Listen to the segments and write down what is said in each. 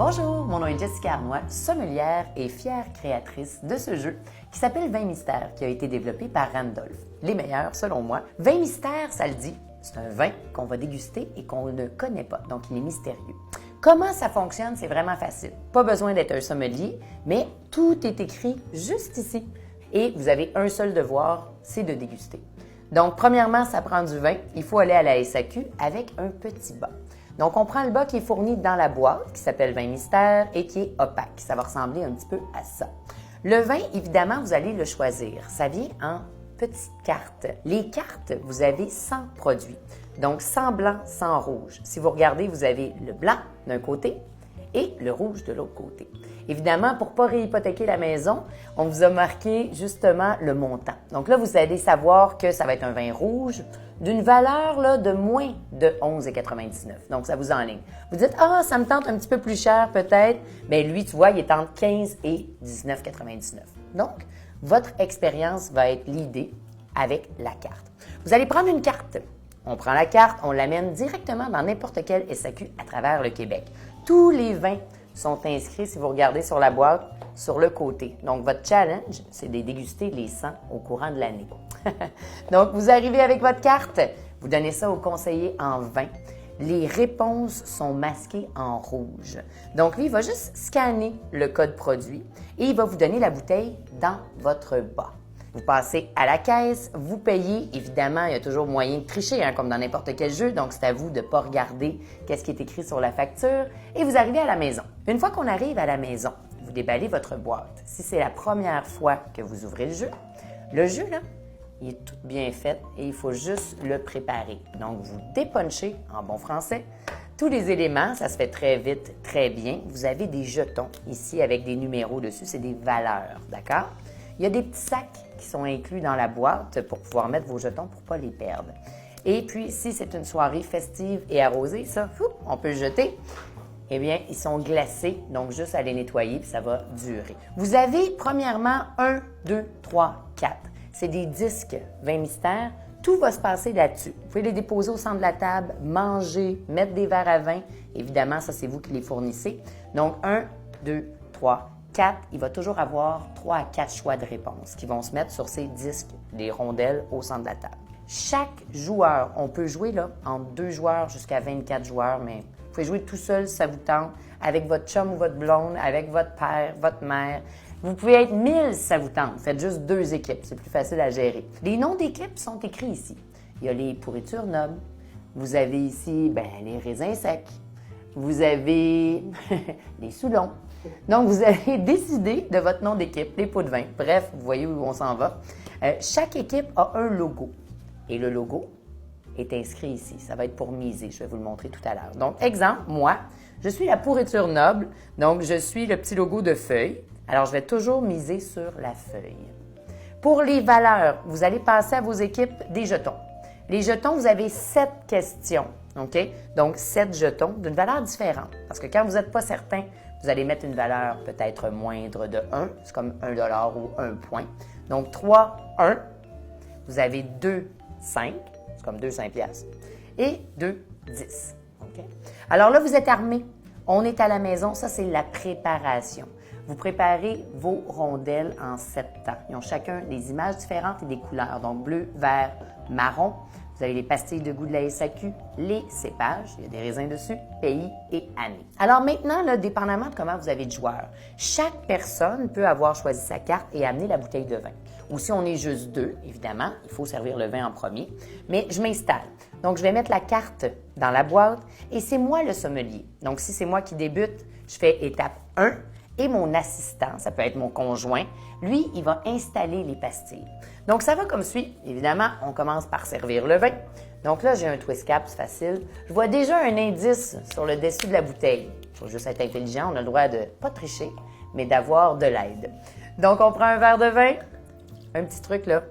Bonjour, mon nom est Jessica Arnois, sommelière et fière créatrice de ce jeu qui s'appelle Vin Mystère, qui a été développé par Randolph. Les meilleurs, selon moi. Vin Mystère, ça le dit, c'est un vin qu'on va déguster et qu'on ne connaît pas, donc il est mystérieux. Comment ça fonctionne? C'est vraiment facile. Pas besoin d'être un sommelier, mais tout est écrit juste ici. Et vous avez un seul devoir, c'est de déguster. Donc, premièrement, ça prend du vin. Il faut aller à la SAQ avec un petit bas. Donc, on prend le bas qui est fourni dans la boîte, qui s'appelle Vin Mystère et qui est opaque. Ça va ressembler un petit peu à ça. Le vin, évidemment, vous allez le choisir. Ça vient en petites cartes. Les cartes, vous avez 100 produits. Donc, 100 blanc, 100 rouge. Si vous regardez, vous avez le blanc d'un côté et le rouge de l'autre côté. Évidemment, pour ne pas réhypothéquer la maison, on vous a marqué justement le montant. Donc là, vous allez savoir que ça va être un vin rouge d'une valeur là, de moins de 11,99. Donc, ça vous enligne. Vous dites, ah, ça me tente un petit peu plus cher peut-être. Bien, lui, tu vois, il est entre 15 et 19,99. Donc, votre expérience va être l'idée avec la carte. Vous allez prendre une carte. On prend la carte, on l'amène directement dans n'importe quel SAQ à travers le Québec. Tous les vins sont inscrits, si vous regardez sur la boîte, sur le côté. Donc, votre challenge, c'est de déguster les 100 au courant de l'année. Donc, vous arrivez avec votre carte, vous donnez ça au conseiller en vin. Les réponses sont masquées en rouge. Donc, lui, il va juste scanner le code produit et il va vous donner la bouteille dans votre bas. Vous passez à la caisse, vous payez. Évidemment, il y a toujours moyen de tricher, comme dans n'importe quel jeu. Donc, c'est à vous de ne pas regarder qu'est-ce qui est écrit sur la facture. Et vous arrivez à la maison. Une fois qu'on arrive à la maison, vous déballez votre boîte. Si c'est la première fois que vous ouvrez le jeu, là, il est tout bien fait et il faut juste le préparer. Donc, vous dépunchez, en bon français, tous les éléments. Ça se fait très vite, très bien. Vous avez des jetons ici avec des numéros dessus. C'est des valeurs, d'accord? Il y a des petits sacs qui sont inclus dans la boîte pour pouvoir mettre vos jetons pour ne pas les perdre. Et puis, si c'est une soirée festive et arrosée, ça, on peut le jeter. Eh bien, ils sont glacés, donc juste à les nettoyer, puis ça va durer. Vous avez, premièrement, 1, 2, 3, 4. C'est des disques Vin Mystère. Tout va se passer là-dessus. Vous pouvez les déposer au centre de la table, manger, mettre des verres à vin. Évidemment, ça, c'est vous qui les fournissez. Donc, 1, 2, 3, 4, il va toujours avoir 3 à 4 choix de réponse qui vont se mettre sur ces disques, des rondelles au centre de la table. Chaque joueur, on peut jouer là, entre 2 joueurs jusqu'à 24 joueurs, mais vous pouvez jouer tout seul si ça vous tente, avec votre chum ou votre blonde, avec votre père, votre mère. Vous pouvez être 1000 si ça vous tente. Faites juste 2 équipes, c'est plus facile à gérer. Les noms d'équipes sont écrits ici. Il y a les pourritures nobles. Vous avez ici les raisins secs. Vous avez les soulons. Donc, vous allez décider de votre nom d'équipe, les pots de vin. Bref, vous voyez où on s'en va. Chaque équipe a un logo. Et le logo est inscrit ici. Ça va être pour miser. Je vais vous le montrer tout à l'heure. Donc, exemple, moi, je suis la pourriture noble. Donc, je suis le petit logo de feuille. Alors, je vais toujours miser sur la feuille. Pour les valeurs, vous allez passer à vos équipes des jetons. Les jetons, vous avez 7 questions. OK? Donc, 7 jetons d'une valeur différente. Parce que quand vous n'êtes pas certain, vous allez mettre une valeur peut-être moindre de 1. C'est comme 1 $ ou 1 point. Donc, 3, 1. Vous avez 2, 5. C'est comme 2 5 piastres. Et 2, 10. OK? Alors là, vous êtes armés. On est à la maison. Ça, c'est la préparation. Vous préparez vos rondelles en 7 temps. Ils ont chacun des images différentes et des couleurs. Donc, bleu, vert, marron. Vous avez les pastilles de goût de la SAQ, les cépages, il y a des raisins dessus, pays et année. Alors maintenant, là, dépendamment de comment vous avez de joueurs, chaque personne peut avoir choisi sa carte et amener la bouteille de vin. Ou si on est juste 2, évidemment, il faut servir le vin en premier. Mais je m'installe. Donc, je vais mettre la carte dans la boîte et c'est moi le sommelier. Donc, si c'est moi qui débute, je fais étape 1 et mon assistant, ça peut être mon conjoint, lui, il va installer les pastilles. Donc, ça va comme suit. Évidemment, on commence par servir le vin. Donc là, j'ai un twist cap, c'est facile. Je vois déjà un indice sur le dessus de la bouteille. Il faut juste être intelligent, on a le droit de pas tricher, mais d'avoir de l'aide. Donc, on prend un verre de vin. Un petit truc là,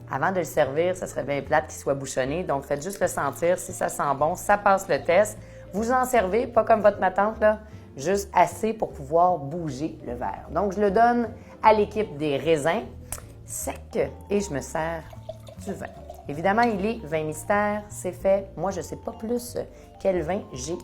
avant de le servir, ça serait bien plate qu'il soit bouchonné. Donc, faites juste le sentir. Si ça sent bon, ça passe le test. Vous en servez, pas comme votre ma tante là, juste assez pour pouvoir bouger le verre. Donc, je le donne à l'équipe des raisins secs et je me sers du vin. Évidemment, il est vin mystère, c'est fait. Moi, je ne sais pas plus quel vin j'ai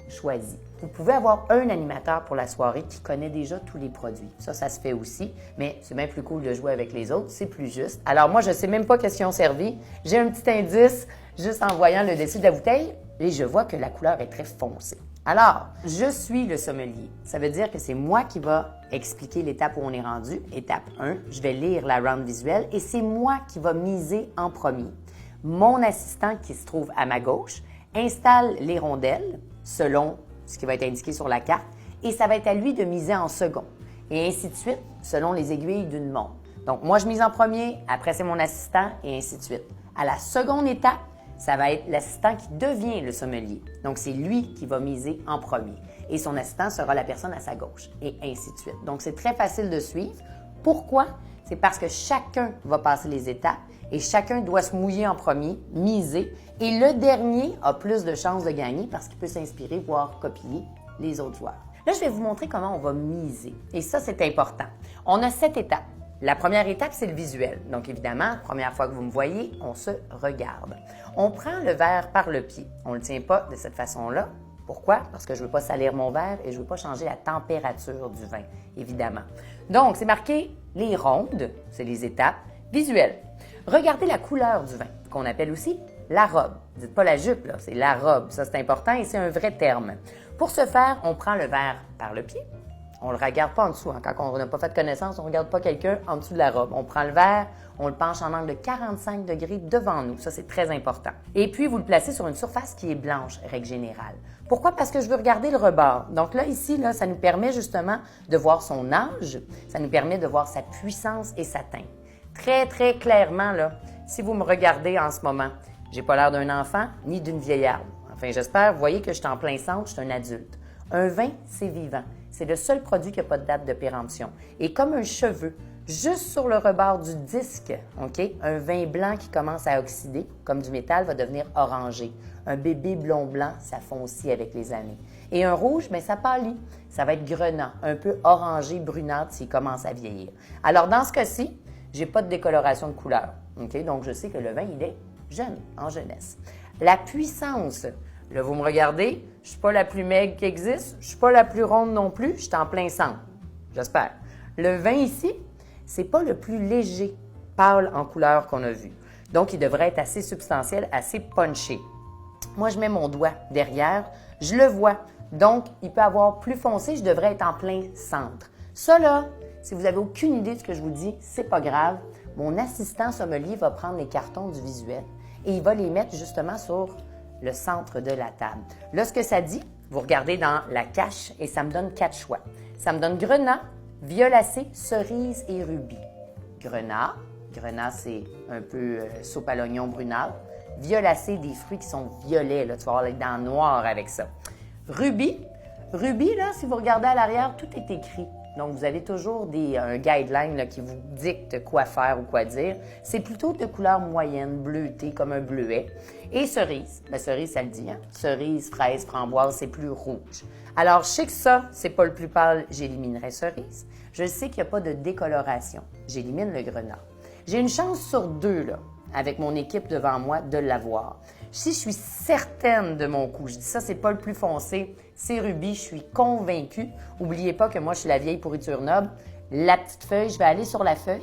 choisi. Vous pouvez avoir un animateur pour la soirée qui connaît déjà tous les produits. Ça se fait aussi, mais c'est bien plus cool de jouer avec les autres, c'est plus juste. Alors moi, je ne sais même pas qu'est-ce qu'ils ont servi. J'ai un petit indice juste en voyant le dessus de la bouteille et je vois que la couleur est très foncée. Alors, je suis le sommelier. Ça veut dire que c'est moi qui va expliquer l'étape où on est rendu. Étape 1, je vais lire la round visuelle et c'est moi qui va miser en premier. Mon assistant qui se trouve à ma gauche installe les rondelles selon ce qui va être indiqué sur la carte et ça va être à lui de miser en second et ainsi de suite selon les aiguilles d'une montre. Donc, moi, je mise en premier, après c'est mon assistant et ainsi de suite. À la seconde étape, ça va être l'assistant qui devient le sommelier. Donc, c'est lui qui va miser en premier. Et son assistant sera la personne à sa gauche, et ainsi de suite. Donc, c'est très facile de suivre. Pourquoi? C'est parce que chacun va passer les étapes et chacun doit se mouiller en premier, miser. Et le dernier a plus de chances de gagner parce qu'il peut s'inspirer, voire copier les autres joueurs. Là, je vais vous montrer comment on va miser. Et ça, c'est important. On a 7 étapes. La première étape, c'est le visuel. Donc, évidemment, première fois que vous me voyez, on se regarde. On prend le verre par le pied. On ne le tient pas de cette façon-là. Pourquoi? Parce que je ne veux pas salir mon verre et je ne veux pas changer la température du vin, évidemment. Donc, c'est marqué les rondes, c'est les étapes visuelles. Regardez la couleur du vin, qu'on appelle aussi la robe. Dites pas la jupe, là, c'est la robe. Ça, c'est important et c'est un vrai terme. Pour ce faire, on prend le verre par le pied. On ne le regarde pas en dessous. Hein. Quand on n'a pas fait de connaissance, on ne regarde pas quelqu'un en dessous de la robe. On prend le verre, on le penche en angle de 45 degrés devant nous. Ça, c'est très important. Et puis, vous le placez sur une surface qui est blanche, règle générale. Pourquoi? Parce que je veux regarder le rebord. Donc là, ici, là, ça nous permet justement de voir son âge. Ça nous permet de voir sa puissance et sa teinte. Très, très clairement, là, si vous me regardez en ce moment, j'ai pas l'air d'un enfant ni d'une vieillarde. Enfin, j'espère, vous voyez que je suis en plein centre, je suis un adulte. Un vin, c'est vivant. C'est le seul produit qui n'a pas de date de péremption. Et comme un cheveu, juste sur le rebord du disque, OK, un vin blanc qui commence à oxyder, comme du métal, va devenir orangé. Un bébé blond-blanc, ça foncit avec les années. Et un rouge, bien, ça pâlit. Ça va être grenat, un peu orangé, brunâtre s'il commence à vieillir. Alors, dans ce cas-ci, je n'ai pas de décoloration de couleur. OK? Donc, je sais que le vin, il est jeune, en jeunesse. La puissance. Là, vous me regardez, je ne suis pas la plus maigre qui existe, je ne suis pas la plus ronde non plus, je suis en plein centre. J'espère. Le vin ici, c'est pas le plus léger, pâle en couleur qu'on a vu. Donc, il devrait être assez substantiel, assez punché. Moi, je mets mon doigt derrière, je le vois. Donc, il peut avoir plus foncé, je devrais être en plein centre. Ça, là, si vous n'avez aucune idée de ce que je vous dis, c'est pas grave. Mon assistant sommelier va prendre les cartons du visuel et il va les mettre justement sur le centre de la table. Là, ce que ça dit, vous regardez dans la cache et ça me donne 4 choix. Ça me donne grenat, violacé, cerise et rubis. Grenat, c'est un peu soupe à l'oignon brunâtre. Violacé, des fruits qui sont violets, là, tu vas avoir les dents noires avec ça. Rubis, là, si vous regardez à l'arrière, tout est écrit. Donc, vous avez toujours un guideline là, qui vous dicte quoi faire ou quoi dire. C'est plutôt de couleur moyenne, bleutée, comme un bleuet. Et cerise, la cerise, ça le dit, hein? Cerise, fraise, framboise, c'est plus rouge. Alors, je sais que ça, c'est pas le plus pâle, j'éliminerai cerise. Je sais qu'il n'y a pas de décoloration, j'élimine le grenat. J'ai une chance sur 2, là, avec mon équipe devant moi, de l'avoir. Si je suis certaine de mon coup, je dis ça, c'est pas le plus foncé, c'est rubis, je suis convaincue. N'oubliez pas que moi, je suis la vieille pourriture noble. La petite feuille, je vais aller sur la feuille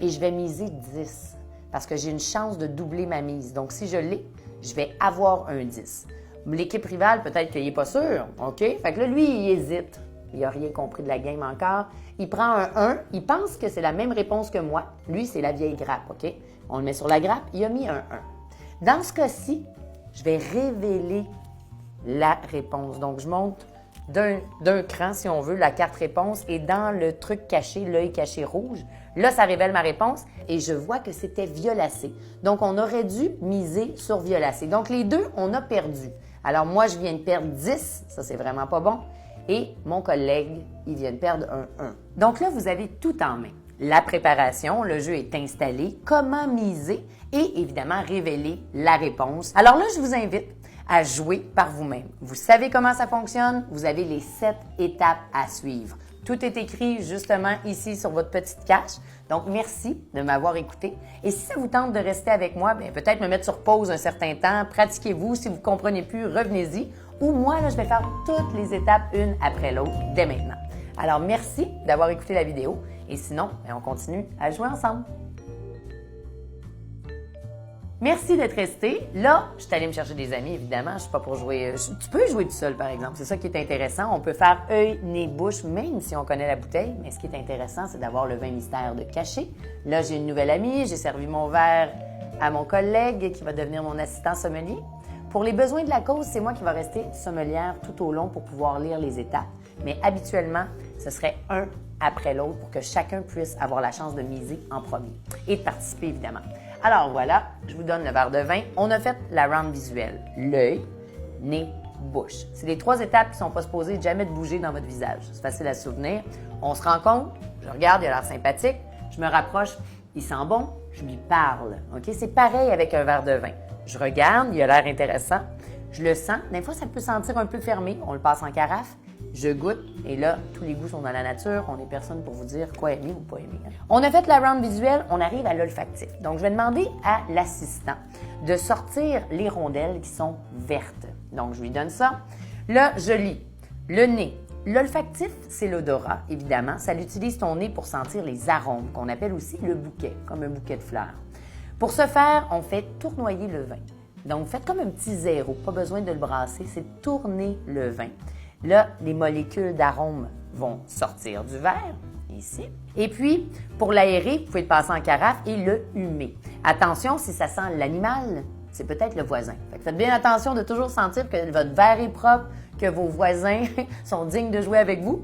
et je vais miser 10 parce que j'ai une chance de doubler ma mise. Donc, si je l'ai, je vais avoir un 10. L'équipe rivale, peut-être qu'il n'est pas sûr, OK? Fait que là, lui, il hésite. Il n'a rien compris de la game encore. Il prend un 1, il pense que c'est la même réponse que moi. Lui, c'est la vieille grappe, OK? On le met sur la grappe, il a mis un 1. Dans ce cas-ci, je vais révéler la réponse. Donc, je monte d'un cran, si on veut, la carte réponse et dans le truc caché, l'œil caché rouge, là, ça révèle ma réponse et je vois que c'était violacé. Donc, on aurait dû miser sur violacé. Donc, les deux, on a perdu. Alors, moi, je viens de perdre 10, ça, c'est vraiment pas bon. Et mon collègue, il vient de perdre un 1. Donc là, vous avez tout en main. La préparation, le jeu est installé, comment miser et évidemment révéler la réponse. Alors là, je vous invite à jouer par vous-même. Vous savez comment ça fonctionne, vous avez les 7 étapes à suivre. Tout est écrit justement ici sur votre petite cache. Donc, merci de m'avoir écouté. Et si ça vous tente de rester avec moi, bien, peut-être me mettre sur pause un certain temps, pratiquez-vous. Si vous ne comprenez plus, revenez-y. ou moi, là, je vais faire toutes les étapes une après l'autre dès maintenant. Alors, merci d'avoir écouté la vidéo et sinon, on continue à jouer ensemble. Merci d'être resté. Là, je suis allée me chercher des amis, évidemment. Je suis pas pour jouer. Tu peux jouer tout seul, par exemple. C'est ça qui est intéressant. On peut faire œil, nez, bouche, même si on connaît la bouteille. Mais ce qui est intéressant, c'est d'avoir le vin mystère de caché. Là, j'ai une nouvelle amie. J'ai servi mon verre à mon collègue qui va devenir mon assistant sommelier. Pour les besoins de la cause, c'est moi qui va rester sommelière tout au long pour pouvoir lire les étapes. Mais habituellement, ce serait un après l'autre pour que chacun puisse avoir la chance de miser en premier et de participer, évidemment. Alors voilà, je vous donne le verre de vin. On a fait la round visuelle. L'œil, nez, bouche. C'est les 3 étapes qui ne sont pas supposées jamais de bouger dans votre visage. C'est facile à se souvenir. On se rencontre, je regarde, il a l'air sympathique. Je me rapproche, il sent bon, je lui parle. OK? C'est pareil avec un verre de vin. Je regarde, il a l'air intéressant. Je le sens. Des fois, ça peut sentir un peu fermé. On le passe en carafe. Je goûte et là, tous les goûts sont dans la nature. On n'est personne pour vous dire quoi aimer ou pas aimer. On a fait la round visuelle, on arrive à l'olfactif. Donc, je vais demander à l'assistant de sortir les rondelles qui sont vertes. Donc, je lui donne ça. Là, je lis le nez. L'olfactif, c'est l'odorat, évidemment. Ça utilise ton nez pour sentir les arômes, qu'on appelle aussi le bouquet, comme un bouquet de fleurs. Pour ce faire, on fait tournoyer le vin. Donc, faites comme un petit zéro, pas besoin de le brasser, c'est tourner le vin. Là, les molécules d'arôme vont sortir du verre, ici. Et puis, pour l'aérer, vous pouvez le passer en carafe et le humer. Attention, si ça sent l'animal, c'est peut-être le voisin. Faites bien attention de toujours sentir que votre verre est propre, que vos voisins sont dignes de jouer avec vous.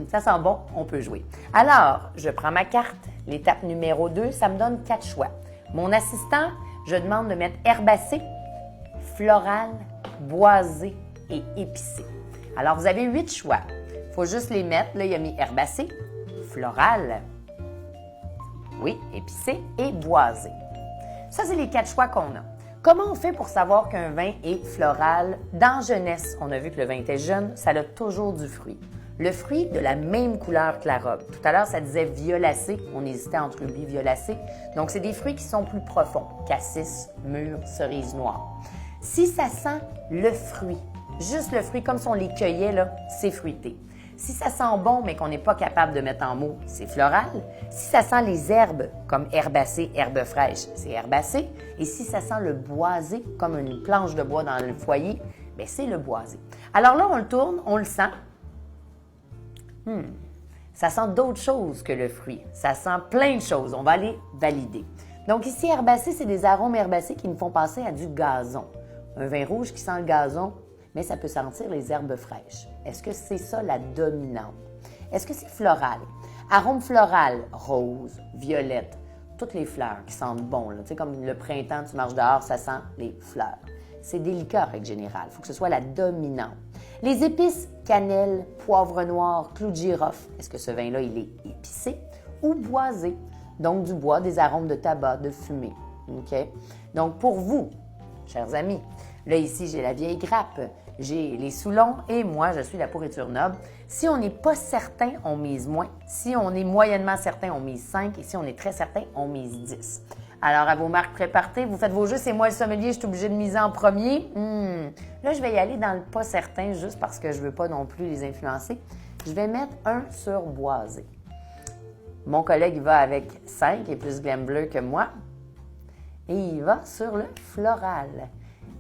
Ça sent bon, on peut jouer. Alors, je prends ma carte. L'étape numéro 2, ça me donne 4 choix. Mon assistant, je demande de mettre herbacé, floral, boisé et épicé. Alors, vous avez 8 choix. Il faut juste les mettre. Là, il a mis herbacé, floral, oui, épicé et boisé. Ça, c'est les 4 choix qu'on a. Comment on fait pour savoir qu'un vin est floral? Dans jeunesse, on a vu que le vin était jeune, ça a toujours du fruit. Le fruit de la même couleur que la robe. Tout à l'heure, ça disait violacé. On hésitait entre rubis, violacé. Donc, c'est des fruits qui sont plus profonds. Cassis, mûre, cerise noire. Si ça sent le fruit, juste le fruit, comme si on les cueillait, là, c'est fruité. Si ça sent bon, mais qu'on n'est pas capable de mettre en mots, c'est floral. Si ça sent les herbes, comme herbacé, herbe fraîche, c'est herbacé. Et si ça sent le boisé, comme une planche de bois dans le foyer, bien, c'est le boisé. Alors là, on le tourne, on le sent. Ça sent d'autres choses que le fruit. Ça sent plein de choses. On va aller valider. Donc ici, herbacé, c'est des arômes herbacés qui nous font penser à du gazon. Un vin rouge qui sent le gazon, mais ça peut sentir les herbes fraîches. Est-ce que c'est ça la dominante? Est-ce que c'est floral? Arôme floral, rose, violette, toutes les fleurs qui sentent bon. Là. Tu sais, comme le printemps, tu marches dehors, ça sent les fleurs. C'est délicat en règle générale. Il faut que ce soit la dominante. Les épices, cannelle, poivre noir, clou de girofle. Est-ce que ce vin-là, il est épicé ou boisé? Donc, du bois, des arômes de tabac, de fumée. OK? Donc, pour vous, chers amis, là, ici, j'ai la vieille grappe, j'ai les Soulons et moi, je suis la pourriture noble. Si on n'est pas certain, on mise moins. Si on est moyennement certain, on mise 5. Et si on est très certain, on mise 10. Alors, à vos marques préparées, vous faites vos jeux. C'est moi le sommelier, je suis obligée de miser en premier. Là, je vais y aller dans le pas certain, juste parce que je ne veux pas non plus les influencer. Je vais mettre 1 sur boisé. Mon collègue, il va avec 5, il est plus glam bleu que moi. Et il va sur le floral.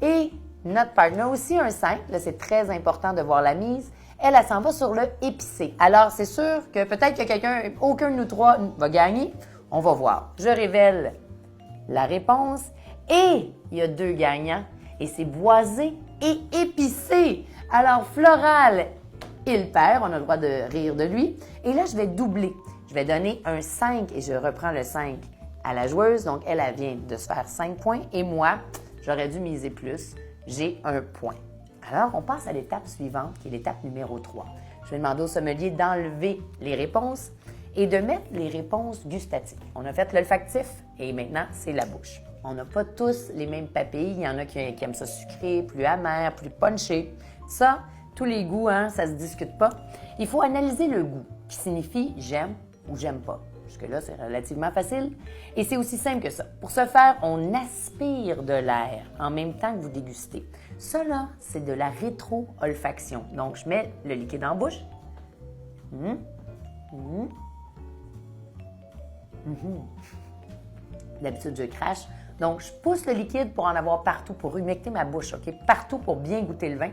Et notre partner aussi un 5. Là, c'est très important de voir la mise. Elle s'en va sur le épicé. Alors, c'est sûr que peut-être que quelqu'un, aucun de nous 3 va gagner. On va voir. Je révèle la réponse. Et il y a 2 gagnants. Et c'est boisé et épicé. Alors, floral, il perd. On a le droit de rire de lui. Et là, je vais doubler. Je vais donner un 5 et je reprends le 5 à la joueuse. Donc, elle vient de se faire 5 points. Et moi, j'aurais dû miser plus. J'ai 1 point. Alors, on passe à l'étape suivante, qui est l'étape numéro 3. Je vais demander au sommelier d'enlever les réponses et de mettre les réponses gustatives. On a fait l'olfactif et maintenant, c'est la bouche. On n'a pas tous les mêmes papilles. Il y en a qui aiment ça sucré, plus amer, plus punché. Ça, tous les goûts, ça ne se discute pas. Il faut analyser le goût, qui signifie j'aime ou j'aime pas. Jusque-là, c'est relativement facile. Et c'est aussi simple que ça. Pour ce faire, on aspire de l'air en même temps que vous dégustez. Ça, là, c'est de la rétro-olfaction. Donc, je mets le liquide en bouche. D'habitude, je crache. Donc, je pousse le liquide pour en avoir partout, pour humecter ma bouche, OK? Partout pour bien goûter le vin.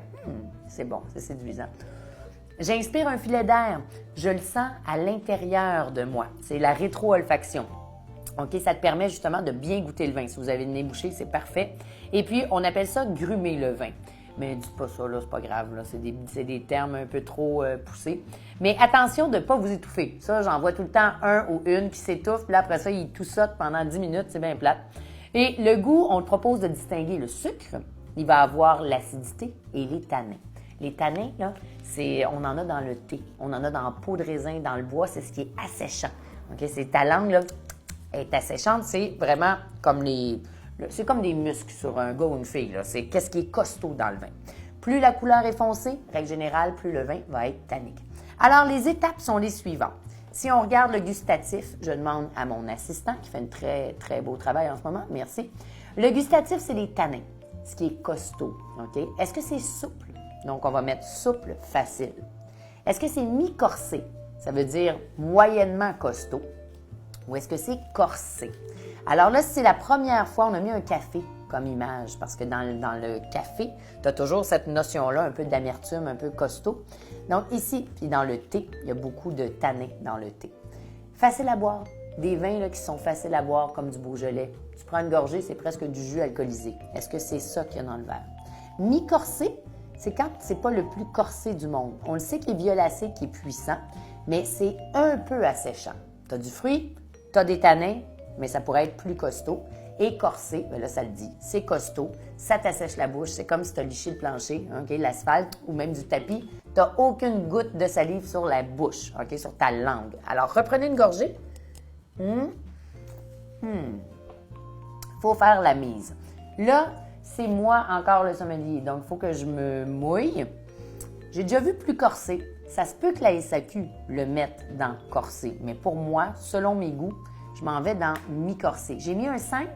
C'est bon, c'est séduisant. J'inspire un filet d'air. Je le sens à l'intérieur de moi. C'est la rétro-olfaction. OK? Ça te permet justement de bien goûter le vin. Si vous avez le nez bouché, c'est parfait. Et puis, on appelle ça grumer le vin. Mais dites pas ça, là, c'est pas grave. Là. C'est des termes un peu trop poussés. Mais attention de ne pas vous étouffer. Ça, j'en vois tout le temps un ou une qui s'étouffe. Puis là, après ça, il toussote pendant 10 minutes. C'est bien plate. Et le goût, on te propose de distinguer le sucre. Il va avoir l'acidité et les tanins. Les tanins, là, on en a dans le thé. On en a dans la peau de raisin, dans le bois. C'est ce qui est asséchant. OK? C'est ta langue, là, est asséchante. C'est vraiment comme c'est comme des muscles sur un gars ou une fille. Là. C'est qu'est-ce qui est costaud dans le vin. Plus la couleur est foncée, règle générale, plus le vin va être tannique. Alors, les étapes sont les suivantes. Si on regarde le gustatif, je demande à mon assistant, qui fait un très, très beau travail en ce moment, merci. Le gustatif, c'est les tanins, ce qui est costaud. OK? Est-ce que c'est souple? Donc, on va mettre souple, facile. Est-ce que c'est mi-corsé? Ça veut dire moyennement costaud. Ou est-ce que c'est corsé? Alors là, c'est la première fois, on a mis un café comme image, parce que dans le café, tu as toujours cette notion-là, un peu d'amertume, un peu costaud. Donc ici, puis dans le thé, il y a beaucoup de tanins dans le thé. Facile à boire. Des vins là, qui sont faciles à boire, comme du Beaujolais. Tu prends une gorgée, c'est presque du jus alcoolisé. Est-ce que c'est ça qu'il y a dans le verre? Mi-corsé, c'est quand c'est pas le plus corsé du monde. On le sait qu'il est violacé, qui est puissant, mais c'est un peu asséchant. Tu as du fruit, tu as des tanins, mais ça pourrait être plus costaud. Et corsé, bien là, ça le dit, c'est costaud, ça t'assèche la bouche, c'est comme si tu as liché le plancher, okay, l'asphalte ou même du tapis. Tu n'as aucune goutte de salive sur la bouche, okay, sur ta langue. Alors, reprenez une gorgée. Faut faire la mise. Là, c'est moi encore le sommelier, donc il faut que je me mouille. J'ai déjà vu plus corsé. Ça se peut que la SAQ le mette dans corsé, mais pour moi, selon mes goûts, je m'en vais dans mi-corsé. J'ai mis un 5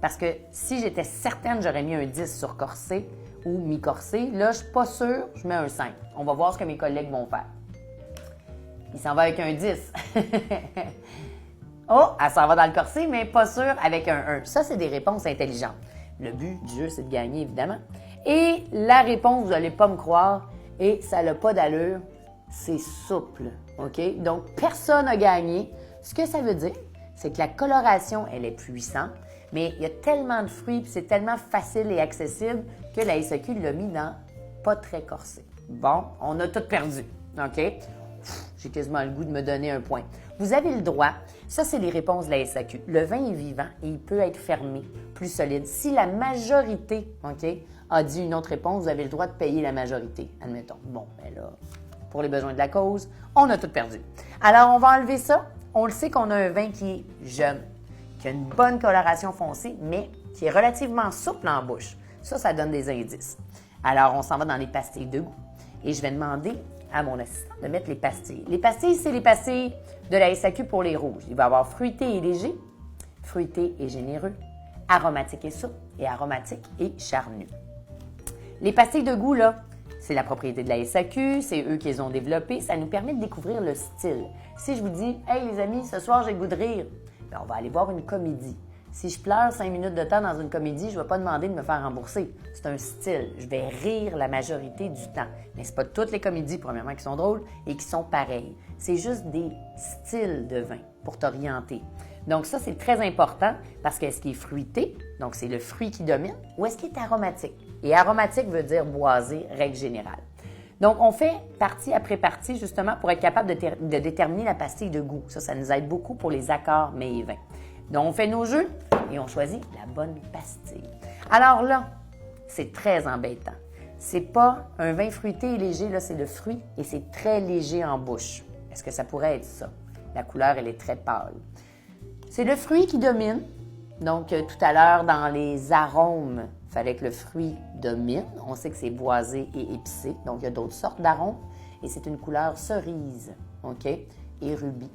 parce que si j'étais certaine, j'aurais mis un 10 sur corsé ou mi-corsé. Là, je ne suis pas sûre, je mets un 5. On va voir ce que mes collègues vont faire. Il s'en va avec un 10. Oh, elle s'en va dans le corsé, mais pas sûre avec un 1. Ça, c'est des réponses intelligentes. Le but du jeu, c'est de gagner, évidemment. Et la réponse, vous n'allez pas me croire, et ça n'a pas d'allure, c'est souple. OK? Donc, personne n'a gagné. Ce que ça veut dire, c'est que la coloration, elle est puissante, mais il y a tellement de fruits, puis c'est tellement facile et accessible que la SAQ l'a mis dans pas très corsé. Bon, on a tout perdu. OK? J'ai quasiment le goût de me donner un point. Vous avez le droit, ça c'est les réponses de la SAQ. Le vin est vivant et il peut être fermé, plus solide. Si la majorité, OK, a dit une autre réponse, vous avez le droit de payer la majorité, admettons. Bon, ben là, pour les besoins de la cause, on a tout perdu. Alors, on va enlever ça. On le sait qu'on a un vin qui est jeune, qui a une bonne coloration foncée, mais qui est relativement souple en bouche. Ça donne des indices. Alors, on s'en va dans les pastilles de goût. Et je vais demander à mon assistant de mettre les pastilles. Les pastilles, c'est les pastilles de la SAQ pour les rouges. Il va y avoir fruité et léger, fruité et généreux, aromatique et souple, et aromatique et charnu. Les pastilles de goût, là, c'est la propriété de la SAQ, c'est eux qui les ont développées. Ça nous permet de découvrir le style. Si je vous dis, « Hey les amis, ce soir j'ai le goût de rire », bien, on va aller voir une comédie. Si je pleure 5 minutes de temps dans une comédie, je ne vais pas demander de me faire rembourser. C'est un style. Je vais rire la majorité du temps. Mais ce n'est pas toutes les comédies, premièrement, qui sont drôles et qui sont pareilles. C'est juste des styles de vin pour t'orienter. Donc ça, c'est très important parce qu'est-ce qui est fruité, donc c'est le fruit qui domine, ou est-ce qu'il est aromatique? Et aromatique veut dire boisé, règle générale. Donc, on fait partie après partie, justement, pour être capable de déterminer la pastille de goût. Ça nous aide beaucoup pour les accords mets et vins. Donc, on fait nos jeux et on choisit la bonne pastille. Alors là, c'est très embêtant. C'est pas un vin fruité et léger, là, c'est le fruit et c'est très léger en bouche. Est-ce que ça pourrait être ça? La couleur, elle est très pâle. C'est le fruit qui domine. Donc, tout à l'heure, dans les arômes, il fallait que le fruit domine. On sait que c'est boisé et épicé. Donc, il y a d'autres sortes d'arômes. Et c'est une couleur cerise, OK? Et rubis.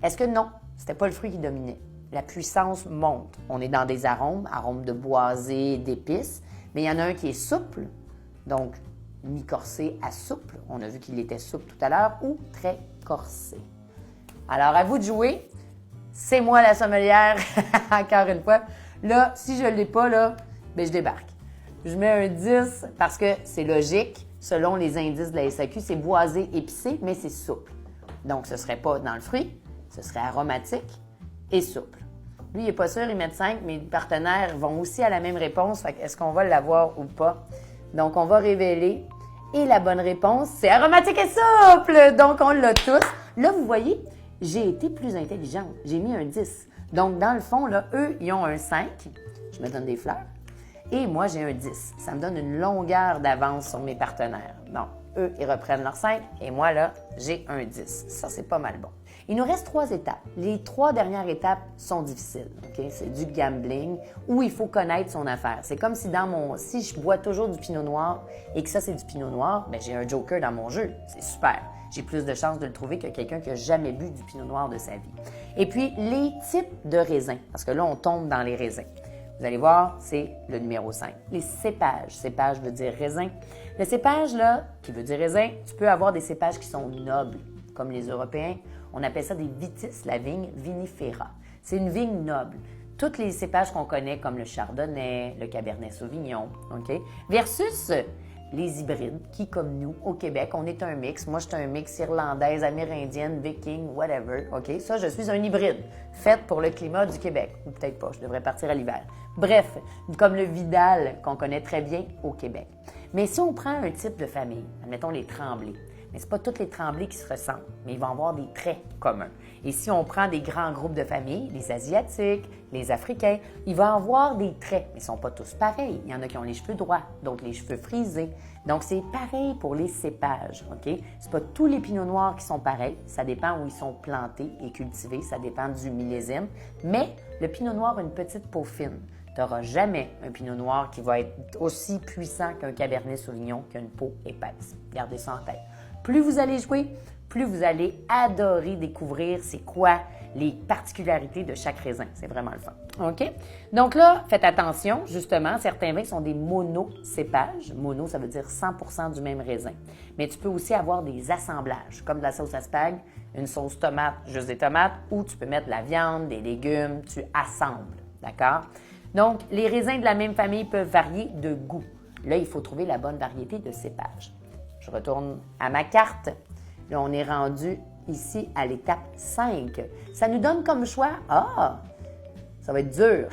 Est-ce que non? C'était pas le fruit qui dominait. La puissance monte. On est dans des arômes de boisé, d'épices. Mais il y en a un qui est souple, donc mi-corsé à souple. On a vu qu'il était souple tout à l'heure, ou très corsé. Alors, à vous de jouer. C'est moi la sommelière, encore une fois. Là, si je ne l'ai pas, là, bien, je débarque. Je mets un 10 parce que c'est logique. Selon les indices de la SAQ, c'est boisé, épicé, mais c'est souple. Donc, ce ne serait pas dans le fruit, ce serait aromatique et souple. Lui, il n'est pas sûr, il met 5. Mes partenaires vont aussi à la même réponse. Fait est-ce qu'on va l'avoir ou pas? Donc, on va révéler. Et la bonne réponse, c'est aromatique et souple! Donc, on l'a tous. Là, vous voyez, j'ai été plus intelligente. J'ai mis un 10. Donc, dans le fond, là, eux, ils ont un 5. Je me donne des fleurs. Et moi, j'ai un 10. Ça me donne une longueur d'avance sur mes partenaires. Donc, eux, ils reprennent leur 5 et moi, là, j'ai un 10. Ça, c'est pas mal bon. Il nous reste 3 étapes. Les 3 dernières étapes sont difficiles. Okay? C'est du gambling où il faut connaître son affaire. C'est comme si si je bois toujours du pinot noir et que ça, c'est du pinot noir, bien, j'ai un joker dans mon jeu. C'est super. J'ai plus de chances de le trouver que quelqu'un qui n'a jamais bu du pinot noir de sa vie. Et puis, les types de raisins, parce que là, on tombe dans les raisins. Vous allez voir, c'est le numéro 5. Les cépages. Cépage veut dire raisin. Le cépage, là, qui veut dire raisin, tu peux avoir des cépages qui sont nobles, comme les Européens. On appelle ça des vitis, la vigne vinifera. C'est une vigne noble. Tous les cépages qu'on connaît, comme le chardonnay, le cabernet sauvignon, OK? Versus les hybrides, qui, comme nous, au Québec, on est un mix. Moi, je suis un mix irlandaise, amérindienne, viking, whatever, OK? Ça, je suis un hybride, fait pour le climat du Québec. Ou peut-être pas, je devrais partir à l'hiver. Bref, comme le Vidal, qu'on connaît très bien au Québec. Mais si on prend un type de famille, admettons les Tremblay, mais ce n'est pas toutes les Tremblay qui se ressemblent, mais ils vont avoir des traits communs. Et si on prend des grands groupes de familles, les Asiatiques, les Africains, ils vont avoir des traits, mais ils ne sont pas tous pareils. Il y en a qui ont les cheveux droits, d'autres les cheveux frisés. Donc, c'est pareil pour les cépages, OK? C'est pas tous les pinots noirs qui sont pareils. Ça dépend où ils sont plantés et cultivés. Ça dépend du millésime. Mais le pinot noir a une petite peau fine. Tu n'auras jamais un pinot noir qui va être aussi puissant qu'un cabernet sauvignon qui a une peau épaisse. Gardez ça en tête. Plus vous allez jouer, plus vous allez adorer découvrir c'est quoi les particularités de chaque raisin. C'est vraiment le fun. OK? Donc là, faites attention, justement, certains vins sont des monocépages. Mono, ça veut dire 100% du même raisin. Mais tu peux aussi avoir des assemblages, comme de la sauce à spag, une sauce tomate, juste des tomates, ou tu peux mettre de la viande, des légumes, tu assembles. D'accord? Donc, les raisins de la même famille peuvent varier de goût. Là, il faut trouver la bonne variété de cépage. Je retourne à ma carte. Là, on est rendu ici à l'étape 5. Ça nous donne comme choix, ça va être dur.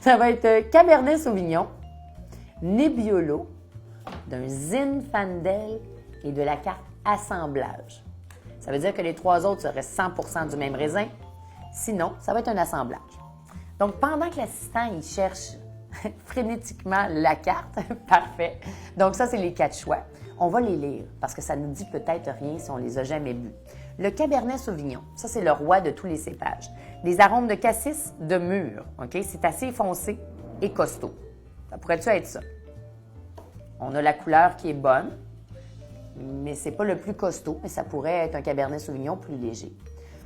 Ça va être Cabernet Sauvignon, Nebbiolo, d'un Zinfandel et de la carte assemblage. Ça veut dire que les 3 autres seraient 100% du même raisin. Sinon, ça va être un assemblage. Donc, pendant que l'assistant, il cherche frénétiquement la carte, parfait. Donc, ça, c'est les 4 choix. On va les lire parce que ça nous dit peut-être rien si on les a jamais bu. Le Cabernet Sauvignon, ça, c'est le roi de tous les cépages. Des arômes de cassis, de mûr, OK? C'est assez foncé et costaud. Ça pourrait-tu être ça? On a la couleur qui est bonne, mais c'est pas le plus costaud, mais ça pourrait être un Cabernet Sauvignon plus léger.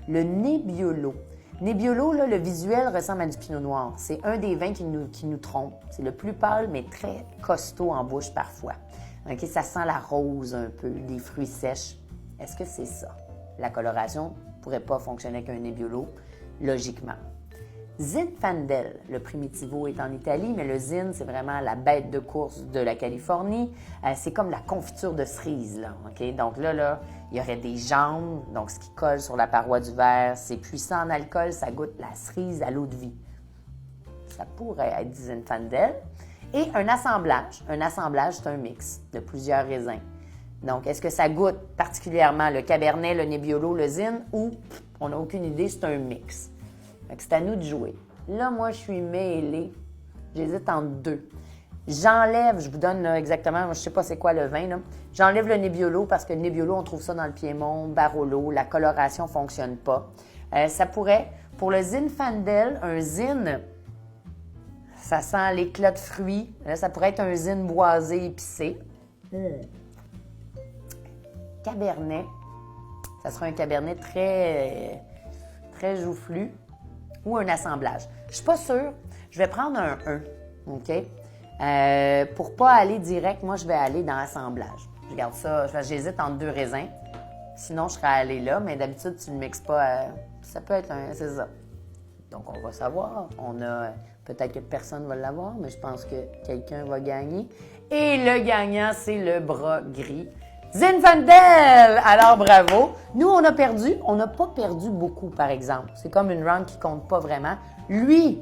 Le Nebbiolo. Nebbiolo, là, le visuel ressemble à du pinot noir. C'est un des vins qui nous trompe. C'est le plus pâle, mais très costaud en bouche parfois. Okay, ça sent la rose un peu, des fruits sèches. Est-ce que c'est ça? La coloration ne pourrait pas fonctionner avec un Nebbiolo, logiquement. Zinfandel, le Primitivo est en Italie, mais le Zin, c'est vraiment la bête de course de la Californie. C'est comme la confiture de cerise, là. Okay? Donc là, il y aurait des jambes, donc ce qui colle sur la paroi du verre. C'est puissant en alcool, ça goûte la cerise à l'eau de vie. Ça pourrait être du Zinfandel. Et un assemblage. Un assemblage, c'est un mix de plusieurs raisins. Donc, est-ce que ça goûte particulièrement le Cabernet, le Nebbiolo, le Zin, ou on n'a aucune idée, c'est un mix. C'est à nous de jouer. Là, moi, je suis mêlée. J'hésite entre 2. J'enlève, je vous donne là, exactement, je ne sais pas c'est quoi le vin, là. J'enlève le Nebbiolo parce que le Nebbiolo, on trouve ça dans le Piémont, Barolo, la coloration ne fonctionne pas. Ça pourrait, pour le Zinfandel, un Zin, ça sent l'éclat de fruits. Là, ça pourrait être un Zin boisé épicé. Cabernet, ça sera un Cabernet très joufflu ou un assemblage. Je ne suis pas sûre. Je vais prendre un 1, OK? Pour pas aller direct, moi, je vais aller dans l'assemblage. Je regarde ça, j'hésite entre 2 raisins. Sinon, je serais allée là, mais d'habitude, tu ne mixes pas. Ça peut être c'est ça. Donc, on va savoir. Peut-être que personne ne va l'avoir, mais je pense que quelqu'un va gagner. Et le gagnant, c'est le bras gris. Zinfandel! Alors, bravo. Nous, on a perdu. On n'a pas perdu beaucoup, par exemple. C'est comme une round qui compte pas vraiment. Lui,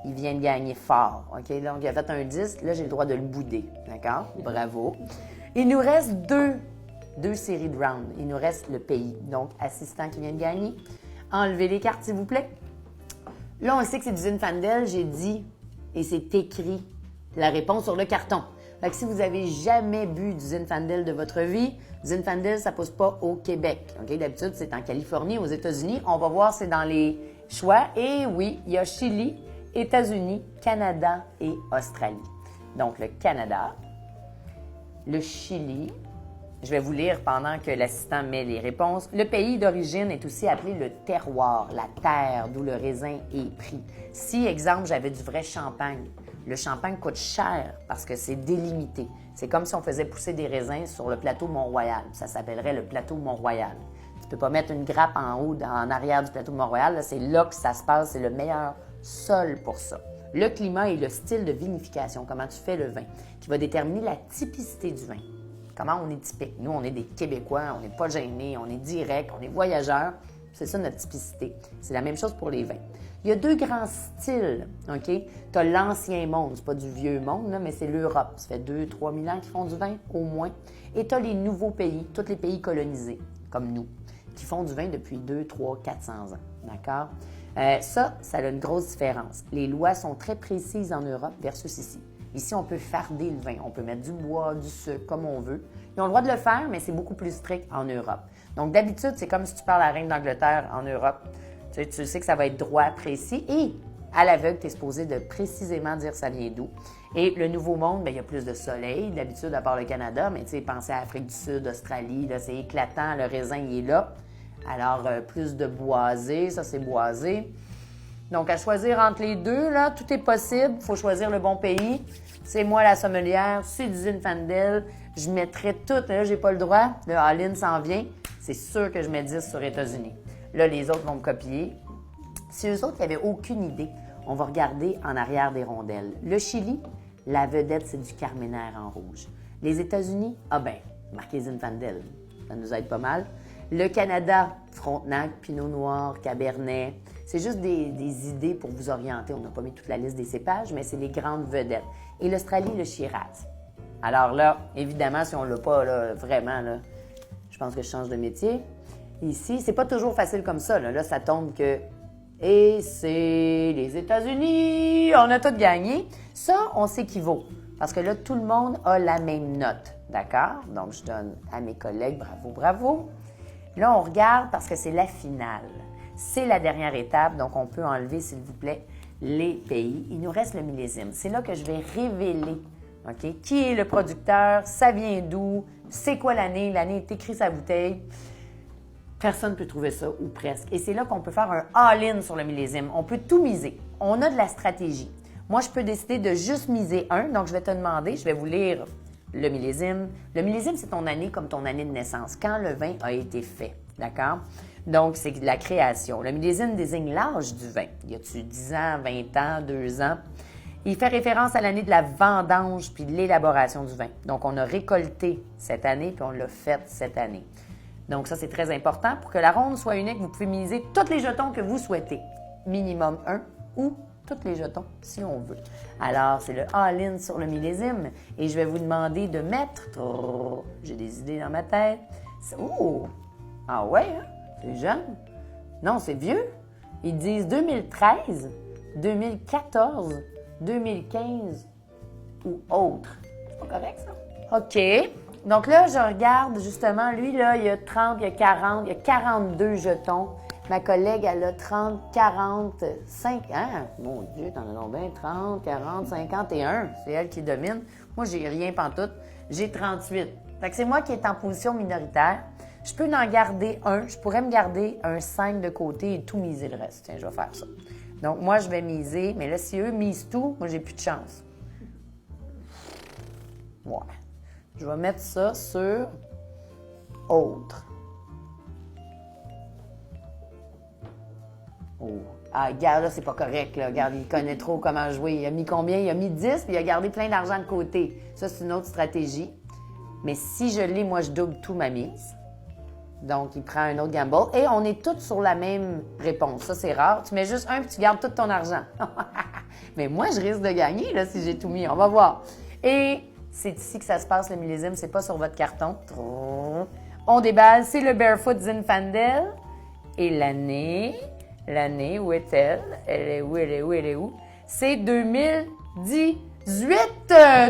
il vient de gagner fort. OK? Donc, il a fait un 10. Là, j'ai le droit de le bouder. D'accord? Bravo. Il nous reste deux séries de rounds. Il nous reste le pays. Donc, assistant qui vient de gagner. Enlevez les cartes, s'il vous plaît. Là, on sait que c'est du Zinfandel. J'ai dit, et c'est écrit, la réponse sur le carton. Fait que si vous n'avez jamais bu du Zinfandel de votre vie, Zinfandel, ça ne pousse pas au Québec. Okay? D'habitude, c'est en Californie, aux États-Unis. On va voir, c'est dans les choix. Et oui, il y a Chili, États-Unis, Canada et Australie. Donc, le Canada, le Chili. Je vais vous lire pendant que l'assistant met les réponses. Le pays d'origine est aussi appelé le terroir, la terre d'où le raisin est pris. Si, exemple, j'avais du vrai champagne, le champagne coûte cher parce que c'est délimité. C'est comme si on faisait pousser des raisins sur le plateau Mont-Royal. Ça s'appellerait le plateau Mont-Royal. Tu ne peux pas mettre une grappe en haut, en arrière du plateau Mont-Royal. C'est là que ça se passe. C'est le meilleur sol pour ça. Le climat et le style de vinification, comment tu fais le vin, qui va déterminer la typicité du vin. Comment on est typique. Nous, on est des Québécois, on n'est pas gênés, on est direct, on est voyageurs. C'est ça notre typicité. C'est la même chose pour les vins. Il y a 2 grands styles, OK? Tu as l'ancien monde, c'est pas du vieux monde, là, mais c'est l'Europe. Ça fait 2-3 000 ans qu'ils font du vin, au moins. Et tu as les nouveaux pays, tous les pays colonisés, comme nous, qui font du vin depuis 2, 3, 400 ans, d'accord? Ça a une grosse différence. Les lois sont très précises en Europe versus ici. Ici, on peut farder le vin, on peut mettre du bois, du sucre, comme on veut. Ils ont le droit de le faire, mais c'est beaucoup plus strict en Europe. Donc, d'habitude, c'est comme si tu parles à la reine d'Angleterre en Europe. Tu sais que ça va être droit, précis et à l'aveugle, tu es supposé de précisément dire ça vient d'où. Et le Nouveau Monde, bien, il y a plus de soleil, d'habitude, à part le Canada, mais tu sais, pensez à Afrique du Sud, Australie, là, c'est éclatant, le raisin, il est là. Alors, plus de boisé, ça, c'est boisé. Donc, à choisir entre les deux, là, tout est possible. Il faut choisir le bon pays. C'est moi la sommelière, c'est du Zinfandel. Je mettrai tout. Là, j'ai pas le droit. Le all-in s'en vient. C'est sûr que je mets 10 sur États-Unis. Là, les autres vont me copier. Si eux autres n'avaient aucune idée, on va regarder en arrière des rondelles. Le Chili, la vedette, c'est du Carmenère en rouge. Les États-Unis, marqué Zinfandel. Ça nous aide pas mal. Le Canada, Frontenac, Pinot Noir, Cabernet. C'est juste des idées pour vous orienter. On n'a pas mis toute la liste des cépages, mais c'est les grandes vedettes. Et l'Australie, le Shiraz. Alors là, évidemment, si on ne l'a pas là, vraiment, là, je pense que je change de métier. Ici, c'est pas toujours facile comme ça. Là, ça tombe que... Et c'est les États-Unis, on a tout gagné. Ça, on sait qui vaut. Parce que là, tout le monde a la même note. D'accord? Donc, je donne à mes collègues, bravo, bravo. Là, on regarde parce que c'est la finale. C'est la dernière étape, donc on peut enlever, s'il vous plaît, les pays. Il nous reste le millésime. C'est là que je vais révéler, OK, qui est le producteur, ça vient d'où, c'est quoi l'année, l'année est écrite sur la bouteille. Personne ne peut trouver ça, ou presque. Et c'est là qu'on peut faire un all-in sur le millésime. On peut tout miser. On a de la stratégie. Moi, je peux décider de juste miser un, donc je vais te demander, je vais vous lire le millésime. Le millésime, c'est ton année comme ton année de naissance, quand le vin a été fait, d'accord? Donc, c'est de la création. Le millésime désigne l'âge du vin. Y a-tu 10 ans, 20 ans, 2 ans? Il fait référence à l'année de la vendange puis de l'élaboration du vin. Donc, on a récolté cette année puis on l'a fait cette année. Donc, ça, c'est très important. Pour que la ronde soit unique, vous pouvez miser tous les jetons que vous souhaitez. Minimum 1 ou tous les jetons, si on veut. Alors, c'est le all-in sur le millésime. Et je vais vous demander de mettre... J'ai des idées dans ma tête. Oh! Ah ouais, hein? C'est jeune? Non, c'est vieux. Ils disent 2013, 2014, 2015 ou autre. C'est pas correct, ça? OK. Donc là, je regarde justement, lui, là, il y a 30, il y a 40, il y a 42 jetons. Ma collègue, elle a 30, 40, 5... Hein? Mon Dieu, t'en as donc bien 30, 40, 51. C'est elle qui domine. Moi, j'ai rien pantoute. J'ai 38. Fait que c'est moi qui est en position minoritaire. Je peux en garder un. Je pourrais me garder un 5 de côté et tout miser le reste. Tiens, je vais faire ça. Donc, moi, je vais miser. Mais là, si eux misent tout, moi, j'ai plus de chance. Ouais. Je vais mettre ça sur autre. Oh. Ah, regarde, là, c'est pas correct, là. Regarde, il connaît trop comment jouer. Il a mis combien? Il a mis 10, puis il a gardé plein d'argent de côté. Ça, c'est une autre stratégie. Mais si je l'ai, moi, je double tout ma mise. Donc, il prend un autre gamble. Et on est tous sur la même réponse. Ça, c'est rare. Tu mets juste un, puis tu gardes tout ton argent. Mais moi, je risque de gagner, là, si j'ai tout mis. On va voir. Et c'est ici que ça se passe, le millésime. C'est pas sur votre carton. On déballe. C'est le Barefoot Zinfandel. Et l'année, où est-elle? Elle est où, elle est où, elle est où? C'est 2018!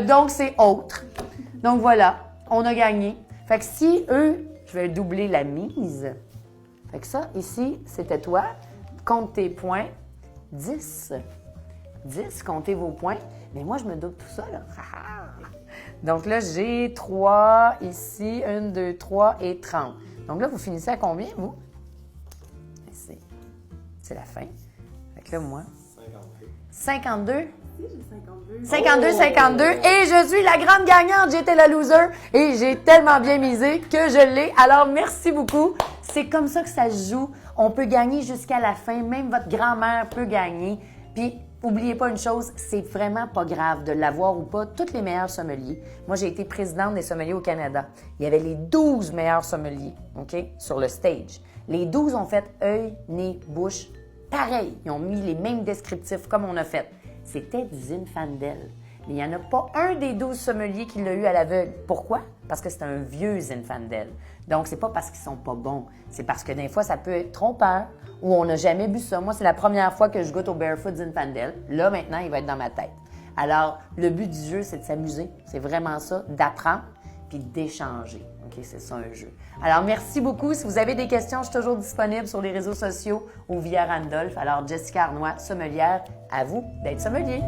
Donc, c'est autre. Donc, voilà. On a gagné. Fait que si eux, je vais doubler la mise. Fait que ça, ici, c'était toi. Compte tes points. 10. 10, comptez vos points. Mais moi, je me double tout ça, là. Donc là, j'ai 3 ici. 1, 2, 3 et 30. Donc là, vous finissez à combien, vous? C'est la fin. Fait que là, moi... 52. 52? 52, 52. Et je suis la grande gagnante. J'étais la loser. Et j'ai tellement bien misé que je l'ai. Alors, merci beaucoup. C'est comme ça que ça se joue. On peut gagner jusqu'à la fin. Même votre grand-mère peut gagner. Puis, n'oubliez pas une chose, c'est vraiment pas grave de l'avoir ou pas. Tous les meilleurs sommeliers. Moi, j'ai été présidente des sommeliers au Canada. Il y avait les 12 meilleurs sommeliers, OK, sur le stage. Les 12 ont fait œil, nez, bouche, pareil. Ils ont mis les mêmes descriptifs comme on a fait. C'était du Zinfandel. Mais il n'y en a pas un des 12 sommeliers qui l'a eu à l'aveugle. Pourquoi? Parce que c'est un vieux Zinfandel. Donc, c'est pas parce qu'ils sont pas bons. C'est parce que des fois, ça peut être trompeur ou on n'a jamais bu ça. Moi, c'est la première fois que je goûte au Barefoot Zinfandel. Là, maintenant, il va être dans ma tête. Alors, le but du jeu, c'est de s'amuser. C'est vraiment ça, d'apprendre puis d'échanger. OK, c'est ça un jeu. Alors, merci beaucoup. Si vous avez des questions, je suis toujours disponible sur les réseaux sociaux ou via Randolph. Alors, Jessica Arnois, sommelière, à vous d'être sommelier.